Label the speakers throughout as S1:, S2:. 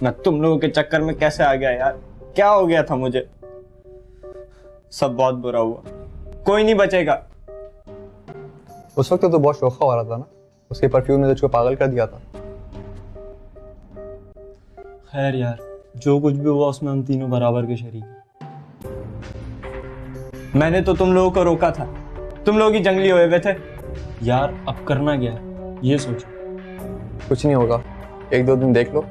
S1: मैं तुम लोगों के चक्कर में कैसे आ गया यार, क्या हो गया था मुझे। सब बहुत बुरा हुआ, कोई नहीं बचेगा।
S2: उस वक्त तो बहुत शौक हो रहा था ना, उसके परफ्यूम ने तुझको पागल कर दिया था।
S1: खैर यार, जो कुछ भी हुआ उसमें हम तीनों बराबर के शरीक हैं। मैंने तो तुम लोगों को रोका था, तुम लोग ही जंगली हुए हुए थे। यार अब करना क्या है ये सोचो।
S2: कुछ नहीं होगा, 1-2 दिन देख लो,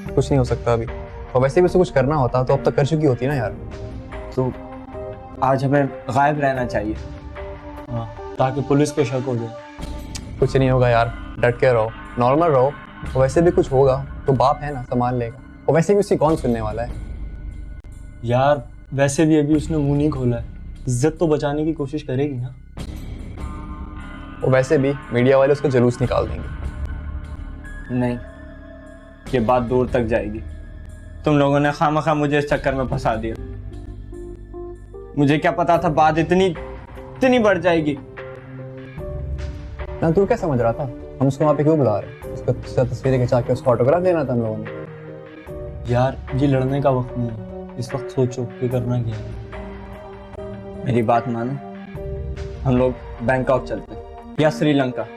S2: कुछ नहीं हो सकता अभी। और वैसे भी उसे कुछ करना होता तो अब तक कर चुकी होती ना यार।
S1: तो आज हमें गायब रहना चाहिए, हाँ, ताकि पुलिस को शक हो जाए।
S2: कुछ नहीं होगा यार, डट के रहो, नॉर्मल रहो। और वैसे भी कुछ होगा तो बाप है ना, संभाल लेगा। और वैसे भी उसकी कौन सुनने वाला है
S1: यार। वैसे भी अभी उसने मुंह नहीं खोला है, इज्जत तो बचाने की कोशिश करेगी ना।
S2: और वैसे भी मीडिया वाले उसका जुलूस निकाल देंगे।
S1: नहीं, ये बात दूर तक जाएगी। तुम लोगों ने खामखा मुझे इस चक्कर में फंसा दिया। मुझे क्या पता था बात इतनी बढ़ जाएगी।
S2: ना तू क्या समझ रहा था हम उसको वहाँ पे क्यों बुला रहे हैं? उसको तस्वीरें खिंचा के उसको ऑटोग्राफ देना था हम लोगों ने।
S1: यार ये लड़ने का वक्त नहीं है, इस वक्त सोचो कि करना क्या है। मेरी बात मानो, हम लोग बैंकॉक चलते हैं या श्रीलंका।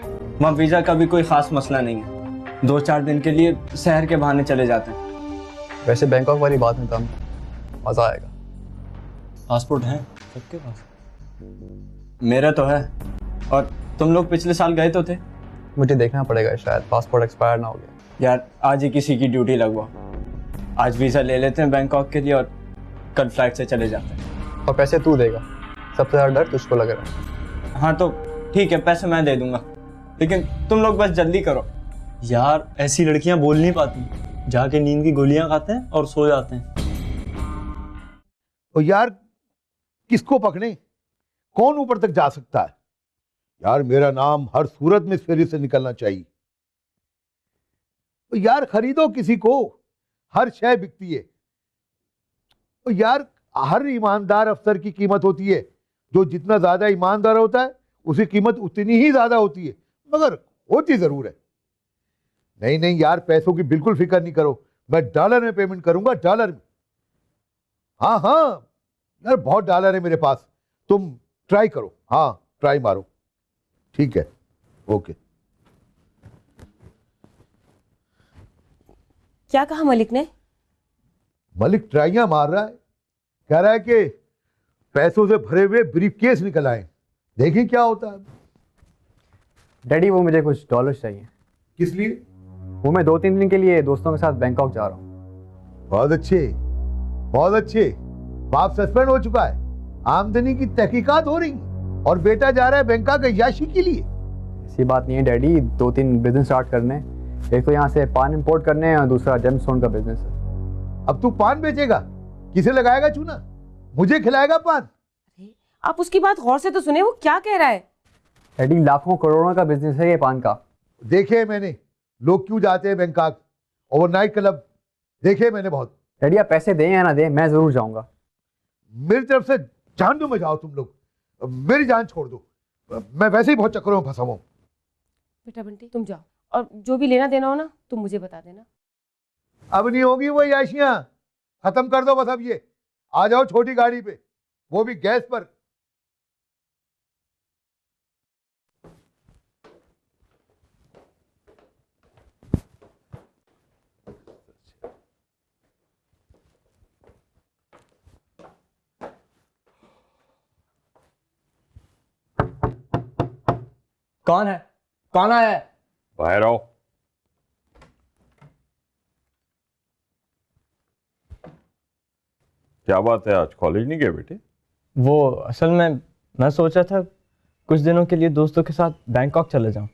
S1: वहाँ वीजा का भी कोई खास मसला नहीं है, 2-4 दिन के लिए शहर के बहाने चले जाते हैं।
S2: वैसे बैंकॉक वाली बात में तो मजा आएगा।
S1: पासपोर्ट है सबके पास? मेरा तो है। और तुम लोग पिछले साल गए तो थे।
S2: मुझे देखना पड़ेगा, शायद पासपोर्ट एक्सपायर ना हो गया।
S1: यार आज ही किसी की ड्यूटी लगवाओ, आज वीजा ले लेते हैं बैंकॉक के लिए और कल फ्लाइट से चले जाते हैं।
S2: और पैसे तू देगा, सबसे ज्यादा डर तुझको लग रहा है।
S1: हाँ तो ठीक है, पैसे मैं दे दूंगा, लेकिन तुम लोग बस जल्दी करो। यार ऐसी लड़कियां बोल नहीं पाती, जाके नींद की गोलियां खाते हैं और सो जाते हैं।
S3: तो यार किसको पकड़े, कौन ऊपर तक जा सकता है? यार मेरा नाम हर सूरत में इस फेरी से निकलना चाहिए। तो यार खरीदो किसी को, हर शय बिकती है। तो यार हर ईमानदार अफसर की कीमत होती है, जो जितना ज्यादा ईमानदार होता है उसकी कीमत उतनी ही ज्यादा होती है, मगर होती जरूर है। नहीं नहीं यार, पैसों की बिल्कुल फिक्र नहीं करो, मैं डॉलर में पेमेंट करूंगा, डॉलर में। हाँ हाँ यार, बहुत डॉलर है मेरे पास, तुम ट्राई करो, हाँ ट्राई मारो। ठीक है, ओके।
S4: क्या कहा मलिक ने?
S3: मलिक ट्राइयां मार रहा है, कह रहा है कि पैसों से भरे हुए ब्रीफकेस निकल आए, देखें क्या होता है।
S2: डैडी वो मुझे कुछ डॉलर चाहिए।
S3: किस लिए?
S2: वो मैं 2-3 दिन के लिए दोस्तों के साथ बैंकॉक जा रहा हूँ।
S3: बहुत अच्छे, बहुत अच्छे। बाप सस्पेंड हो चुका है, आमदनी की तहकीकात हो रही और बेटा जा रहा है बैंकॉक अय्याशी के लिए।
S2: ऐसी बात नहीं है डैडी, 2-3 बिजनेस स्टार्ट करने। एक तो यहाँ से पान इंपोर्ट करने हैं और दूसरा जेमस्टोन का बिजनेस है।
S3: अब तू पान बेचेगा, किसे लगाएगा चूना? मुझे खिलाएगा पान?
S4: आप उसकी बात गौर से तो सुने, वो क्या कह रहा है?
S2: डैडी लाखों करोड़ों का बिजनेस है ये पान का।
S3: देखे मैंने लोग क्यों जाते हैं बैंकॉक, ओवरनाइट क्लब देखे मैंने बहुत।
S2: डैडी आप पैसे दें या ना दें, मैं जरूर जाऊंगा।
S3: मेरी तरफ से जान में जाओ तुम लोग, मेरी जान छोड़ दो, मैं वैसे ही बहुत चक्करों में फंसा हूं।
S4: बेटा बंटी तुम जाओ, और जो भी लेना देना हो ना तुम मुझे बता देना।
S3: अब नहीं होगी वो याशियां, खत्म कर दो बस अब ये। आ जाओ छोटी गाड़ी पे, वो भी गैस पर।
S1: कौन है? कौन आया है?
S5: बाहर आओ। क्या बात है, आज कॉलेज नहीं गए बेटे?
S1: वो असल में मैं सोचा था कुछ दिनों के लिए दोस्तों के साथ बैंकॉक चले जाऊं।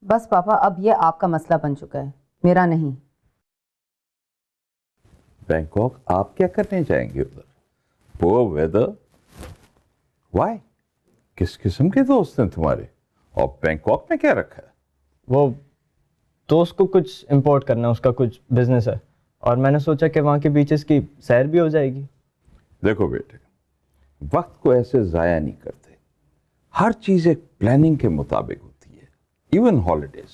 S6: बस पापा, अब ये आपका मसला बन चुका है, मेरा नहीं।
S5: बैंकॉक आप क्या करने जाएंगे उधर? Poor weather. वाई? किस किस्म के दोस्त हैं तुम्हारे, और बैंकॉक में क्या रखा है?
S1: वो दोस्त को कुछ इंपोर्ट करना है, उसका कुछ बिजनेस है, और मैंने सोचा कि वहाँ के बीचेस की सैर भी हो जाएगी।
S5: देखो बेटे, वक्त को ऐसे जाया नहीं करते, हर चीज एक प्लानिंग के मुताबिक होती है, इवन हॉलीडेज।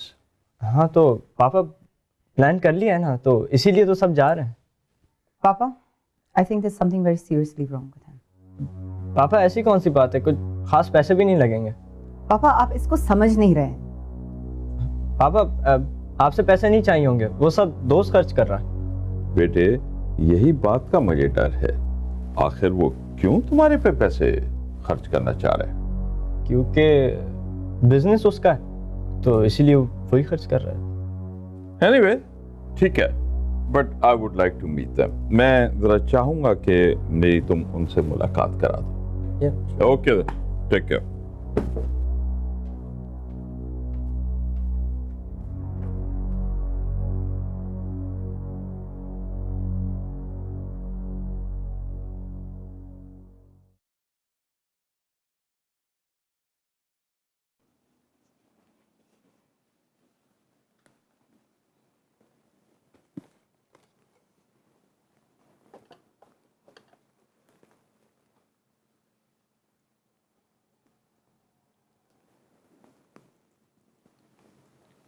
S1: हाँ तो पापा प्लान कर लिया है ना, तो इसीलिए तो सब जा रहे हैं।
S6: पापा, I think there's something very seriously wrong with him.
S1: पापा ऐसी कौन सी बात है, कुछ खास पैसे भी नहीं लगेंगे।
S6: पापा, आप इसको समझ नहीं रहे।
S1: पापा आपसे पैसे नहीं चाहिए होंगे, वो सब दोस्त खर्च कर रहा है।
S5: बेटे, यही बात का मुझे डर है, आखिर वो क्यों तुम्हारे पे पैसे खर्च करना चाह रहे हैं?
S1: क्योंकि बिजनेस उसका है, तो इसीलिए वही खर्च कर रहा है।
S5: एनीवे, ठीक है, but I would like to meet them. मैं जरा चाहूंगा कि मेरी तुम उनसे मुलाकात करा दो। Okay, take care.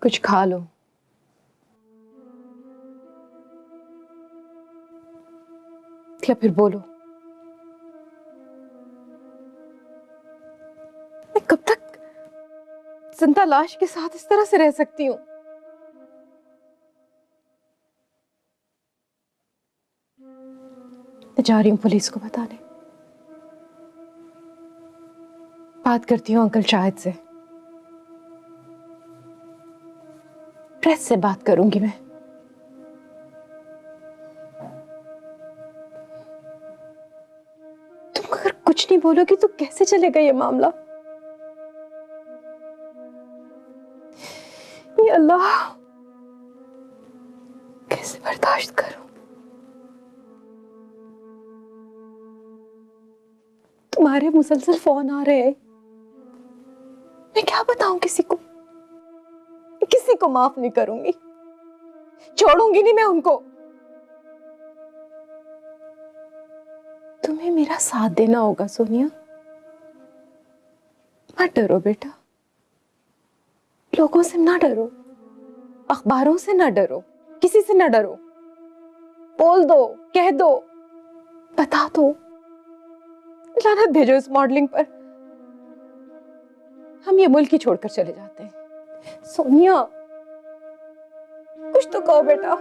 S7: कुछ खा लो। या फिर बोलो। मैं कब तक जिंदा लाश के साथ इस तरह से रह सकती हूँ? मैं जा रही हूँ पुलिस को बताने। बात करती हूँ अंकल शाहिद से। प्रेस से बात करूंगी मैं। तुम अगर कुछ नहीं बोलोगी तो कैसे चलेगा ये मामला? ये अल्लाह, कैसे बर्दाश्त करूं? तुम्हारे मुसलसल फोन आ रहे हैं, मैं क्या बताऊं किसी को? किसी को माफ नहीं करूंगी, छोड़ूंगी नहीं मैं उनको। तुम्हें मेरा साथ देना होगा सोनिया। मत डरो बेटा, लोगों से ना डरो, अखबारों से ना डरो, किसी से ना डरो। बोल दो, कह दो, बता दो, लानत भेजो इस मॉडलिंग पर। हम ये मुल्क ही छोड़कर चले जाते हैं। सोनिया, कुछ तो कहो बेटा।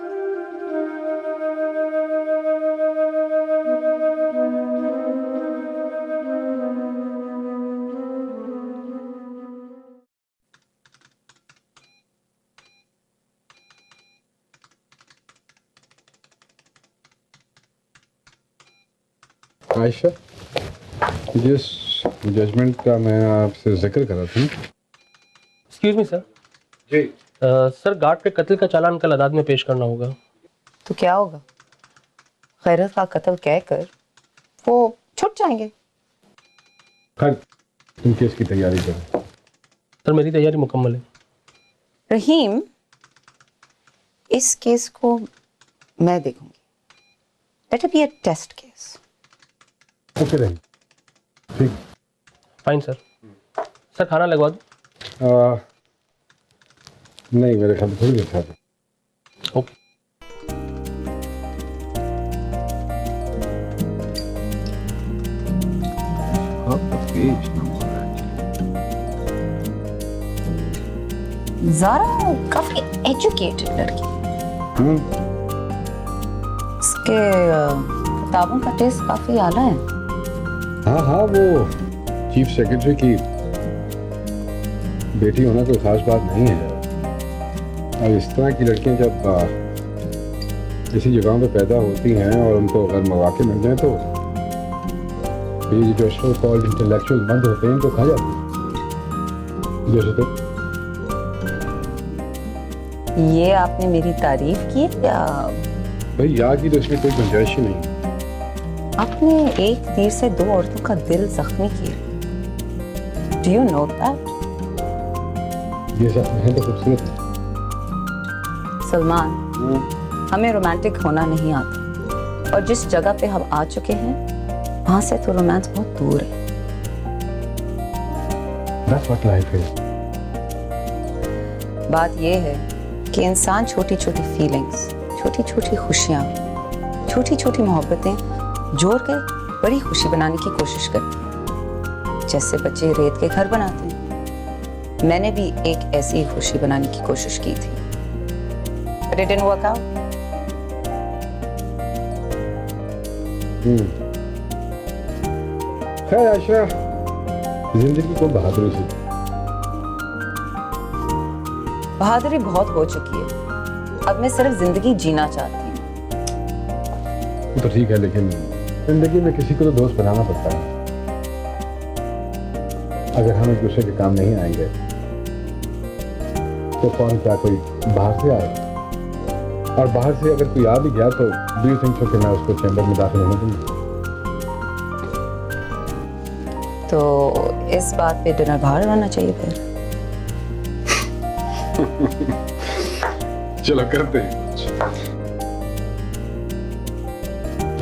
S8: आयशा, जिस जजमेंट का मैं आपसे जिक्र कर रहा था।
S9: Excuse me sir.
S8: जी
S9: सर, गार्ड पे कत्ल का चालान कल अदालत में पेश करना होगा।
S6: तो क्या होगा? खैरत का कत्ल कहकर वो छूट जाएंगे।
S8: खैर, तुम केस की तैयारी करो।
S9: सर, मेरी तैयारी मुकम्मल है।
S6: रहीम, इस केस को मैं देखूंगी। Let it be a test case.
S8: Okay Rahim, ठीक।
S9: Fine sir. सर, खाना लगवा दो।
S8: नहीं, मेरे ख्याल थोड़ी देर खा दो।
S9: ओके।
S6: ज़ारा काफी एजुकेटेड लड़की। इसके किताबों का टेस्ट काफी आला है।
S8: हाँ हाँ, वो चीफ सेक्रेटरी की बेटी होना कोई खास बात नहीं है। और इस तरह की लड़कियां जब ऐसी जगहों पे पैदा होती हैं और उनको अगर मौके मिल जाए तो ये जो सो कॉल्ड इंटेलेक्चुअल बंद होते हैं इनको खा जाते हैं। जैसे तो
S6: ये आपने मेरी तारीफ की या?
S8: भाई, याद की तो इसमें कोई गुंजाइश ही नहीं।
S6: आपने एक तीर से दो औरतों का दिल जख्मी किया। Do you know that?
S8: ये सब है तो खूबसूरत है।
S6: सलमान, हमें रोमांटिक होना नहीं आता, और जिस जगह पे हम आ चुके हैं वहां से तो रोमांस बहुत दूर है।
S8: That's what life is.
S6: बात यह है कि इंसान छोटी छोटी फीलिंग्स, छोटी छोटी खुशियाँ, छोटी छोटी मोहब्बतें जोड़ के बड़ी खुशी बनाने की कोशिश करते, जैसे बच्चे रेत के घर बनाते हैं। मैंने भी एक ऐसी ही खुशी बनाने की कोशिश की थी, but it didn't work out.
S8: खैर आयशा, जिंदगी को बहादुरी से
S6: बहादुरी बहुत हो चुकी है, अब मैं सिर्फ जिंदगी जीना चाहती हूँ।
S8: तो ठीक है, लेकिन जिंदगी में किसी को तो दोस्त बनाना पड़ता है। अगर हम एक दूसरे के काम नहीं आएंगे तो कौन क्या कोई बाहर से आएगा, और बाहर से अगर कोई आ भी गया तो डू यू थिंक सो कि मैं उसको चैम्बर में दाखिल होने दूंगा?
S6: तो इस बात पे डिनर बाहर होना चाहिए फिर।
S8: चलो करते हैं।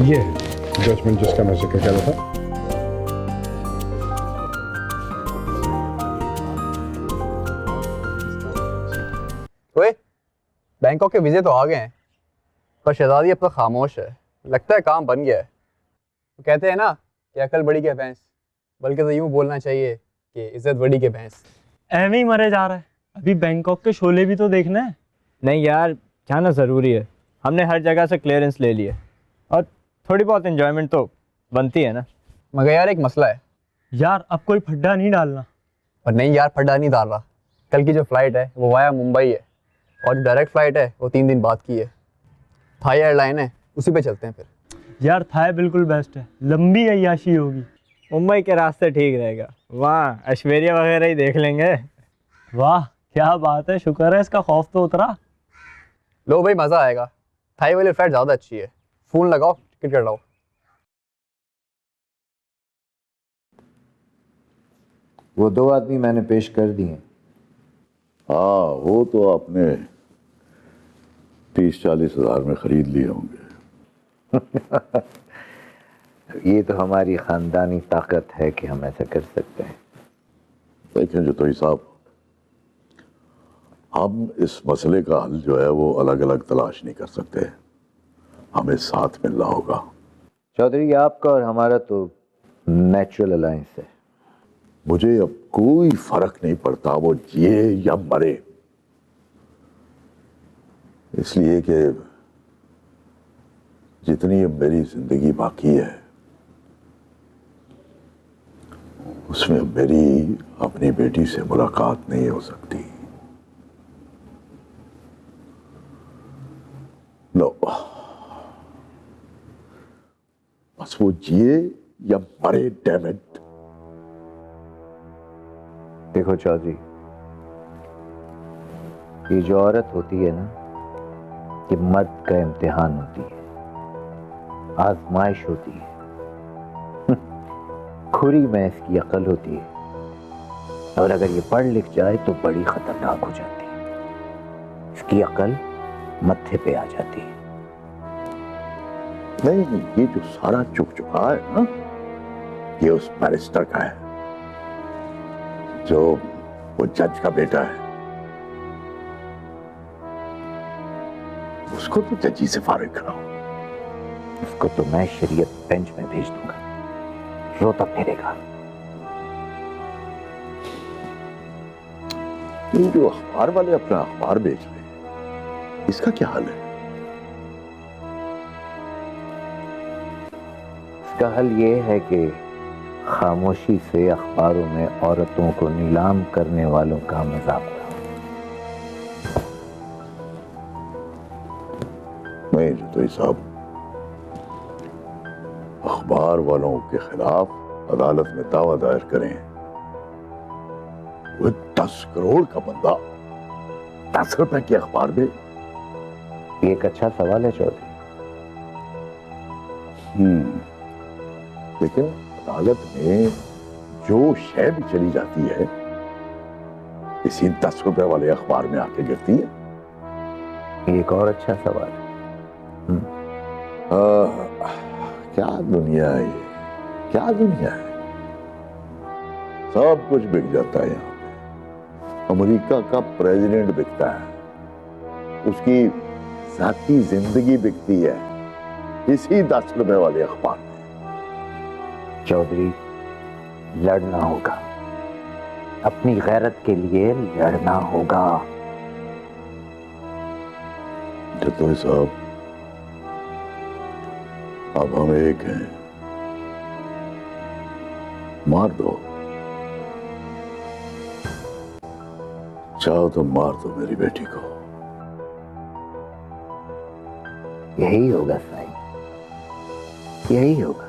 S8: ये जजमेंट जिसका मैं जिक्र कर रहा था।
S2: ओए, बैंकॉक के वीजे तो आ गए हैं, पर शहजादी अब तक खामोश है। लगता है काम बन गया है। तो कहते हैं ना कि अकल बड़ी के भैंस, बल्कि तो यूं बोलना चाहिए कि इज्जत बड़ी के भैंस।
S1: एवं ही मरे जा रहा है। अभी बैंकॉक के शोले भी तो देखना है। नहीं यार, जाना ज़रूरी है। हमने हर जगह से क्लियरेंस ले लिया और थोड़ी बहुत एंजॉयमेंट तो बनती है ना।
S2: मगर यार एक मसला है
S1: यार, अब कोई फड्डा नहीं डालना।
S2: और नहीं यार, फड्डा नहीं डाल रहा। कल की जो फ्लाइट है वो वाया मुंबई है, और जो डायरेक्ट फ्लाइट है वो 3 दिन बाद की है। थाई एयरलाइन है, उसी पे चलते हैं फिर।
S1: यार थाई बिल्कुल बेस्ट है, लंबी अय्याशी होगी। मुंबई के रास्ते ठीक रहेगा, वहाँ ऐश्वर्या वगैरह ही देख लेंगे। वाह क्या बात है, शुक्र है इसका खौफ तो उतरा।
S2: लो भाई, मज़ा आएगा। थाई वाली फ्लाइट ज़्यादा अच्छी है। फ़ोन लगाओ, टिकट कटाओ।
S10: वो 2 आदमी मैंने पेश कर दिए।
S5: हाँ, वो तो आपने 30-40 हज़ार में खरीद लिए होंगे।
S10: ये तो हमारी खानदानी ताकत है कि हम ऐसा कर सकते हैं।
S5: देखें जोतोई साहब, हम इस मसले का हल जो है वो अलग अलग तलाश नहीं कर सकते, हमें साथ मिलना होगा।
S10: चौधरी, आपका और हमारा तो नेचुरल अलायंस है।
S5: मुझे अब कोई फर्क नहीं पड़ता वो जिए या मरे, इसलिए कि जितनी अब मेरी जिंदगी बाकी है उसमें मेरी अपनी बेटी से मुलाकात नहीं हो सकती। नो, बस वो जिए या मरे, डैम इट।
S10: देखो चौधरी, ये जो औरत होती है ना, ये मर्द का इम्तिहान होती है, आजमाइश होती है। खुरी में इसकी अकल होती है, और अगर ये पढ़ लिख जाए तो बड़ी खतरनाक हो जाती है। इसकी अकल मत्थे पे आ जाती है।
S5: नहीं, ये जो सारा चुक चुका है ना, ये उस बैरिस्टर का है जो वो जज का बेटा है। उसको तो जजी से फारिग कराओ।
S10: उसको तो मैं शरीयत बेंच में भेज दूंगा, रोता फिरेगा।
S5: ये जो अखबार वाले अपना अखबार बेच रहे, इसका क्या हाल है?
S10: इसका हल ये है कि खामोशी से अखबारों में औरतों को नीलाम करने वालों का मजाक उड़ाओ।
S5: नहीं जोतोई साहब, अखबार वालों के खिलाफ अदालत में दावा दायर करें। वो 10 करोड़ का बंदा 10 रुपए के अखबार में।
S10: ये एक अच्छा सवाल है चौधरी।
S5: लेकिन अदालत में जो शय भी चली जाती है इसी 10 रुपए वाले अखबार में आके गिरती है।
S10: एक और अच्छा सवाल है।
S5: क्या दुनिया है ये, क्या दुनिया है। सब कुछ बिक जाता है यहाँ पे। अमेरिका का प्रेसिडेंट बिकता है,
S11: उसकी जाती जिंदगी बिकती है इसी 10 रुपए वाले अखबार में।
S10: चौधरी, लड़ना होगा, अपनी गैरत के लिए लड़ना होगा।
S11: जतोई साहब, अब हम एक हैं, मार दो, चाहो तो मार दो मेरी बेटी को।
S10: यही होगा साईं, यही होगा।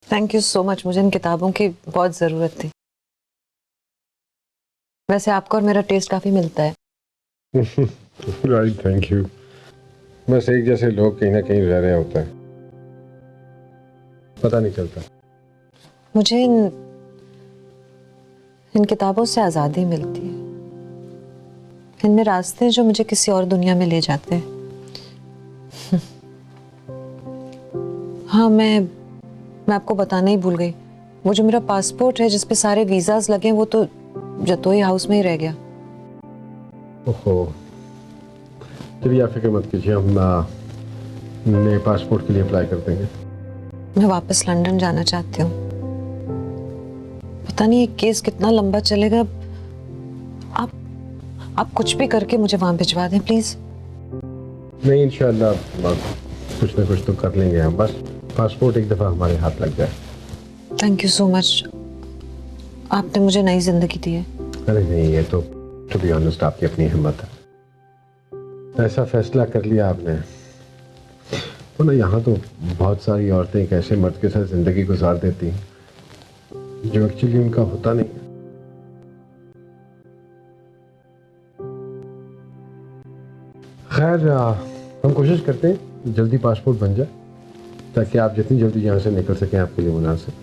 S12: थैंक यू सो मच, मुझे इन किताबों की बहुत ज़रूरत थी। वैसे आपका और मेरा टेस्ट काफ़ी मिलता है।
S8: Right, thank you. बस एक जैसे लोग कहीं ना कहीं रह रहे होते हैं, पता नहीं चलता।
S12: मुझे इन किताबों से आज़ादी मिलती है। इनमें रास्ते हैं जो मुझे किसी और दुनिया में ले जाते हैं। हाँ, मैं आपको बताना ही भूल गई, वो जो मेरा पासपोर्ट है जिस पे सारे वीज़ाज लगे हैं वो तो जतोई हाउस में ही रह गया।
S8: ओहो, चलिए आप फिक्र मत कीजिए, हम नए पासपोर्ट के लिए अप्लाई कर देंगे।
S12: मैं वापस लंदन जाना चाहती हूँ। पता नहीं ये केस कितना लंबा चलेगा। आप कुछ भी करके मुझे वहां भिजवा दें प्लीज।
S8: नहीं, इंशाल्लाह कुछ ना कुछ तो कर लेंगे हम, बस पासपोर्ट एक दफा हमारे हाथ लग जाए।
S12: थैंक यू सो मच, आपने मुझे नई जिंदगी दी है।
S8: अरे नहीं, ये तो टू बी ऑनेस्ट आपकी अपनी हिम्मत है, ऐसा फैसला कर लिया आपने। तो ना यहाँ तो बहुत सारी औरतें एक ऐसे मर्द के साथ जिंदगी गुजार देती हैं जो एक्चुअली उनका होता नहीं है। खैर, हम कोशिश करते हैं जल्दी पासपोर्ट बन जाए ताकि आप जितनी जल्दी यहाँ से निकल सकें आपके लिए मुनासिब।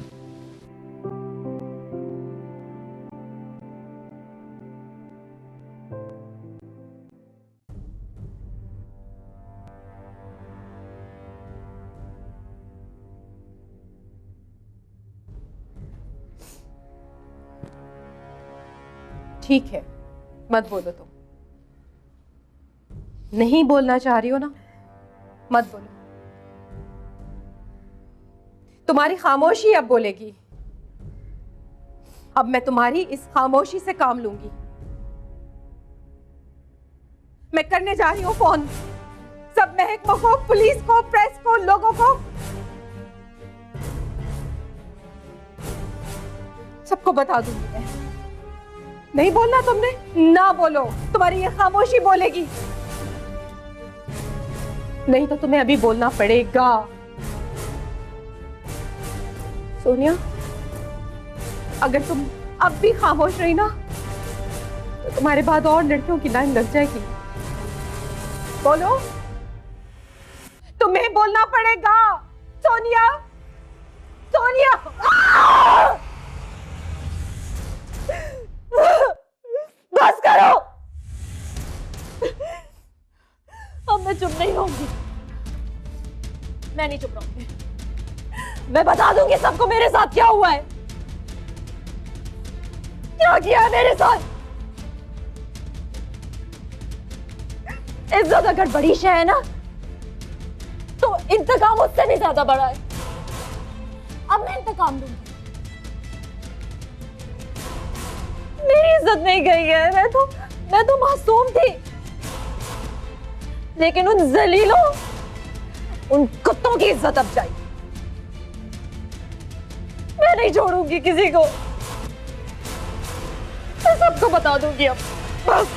S7: ठीक है, मत बोलो तुम। नहीं बोलना चाह रही हो ना, मत बोलो। तुम्हारी खामोशी अब बोलेगी। अब मैं तुम्हारी इस खामोशी से काम लूंगी। मैं करने जा रही हूं फोन, सब महकमों को, पुलिस को, प्रेस को, लोगों को, सबको बता दूंगी मैं। नहीं बोलना तुमने, ना बोलो, तुम्हारी ये खामोशी बोलेगी। नहीं तो तुम्हें अभी बोलना पड़ेगा। सोनिया, अगर तुम अब भी खामोश रही ना तो तुम्हारे बाद और लड़कियों की लाइन लग जाएगी। बोलो, तुम्हें बोलना पड़ेगा। सोनिया, सोनिया, बस करो। अब मैं चुप नहीं रहूंगी, मैं नहीं चुप रहूंगी। मैं बता दूंगी सबको मेरे साथ क्या हुआ है, क्या किया है मेरे साथ। इज्जत अगर बड़ी शय है ना तो इंतकाम उससे भी ज्यादा बड़ा है। अब मैं इंतकाम दूंगी। मेरी इज्जत नहीं गई है, मैं तो मासूम थी, लेकिन उन जलीलों, उन कुत्तों की इज्जत अब जाएगी। मैं नहीं छोड़ूंगी किसी को, मैं सबको बता दूंगी अब, बस।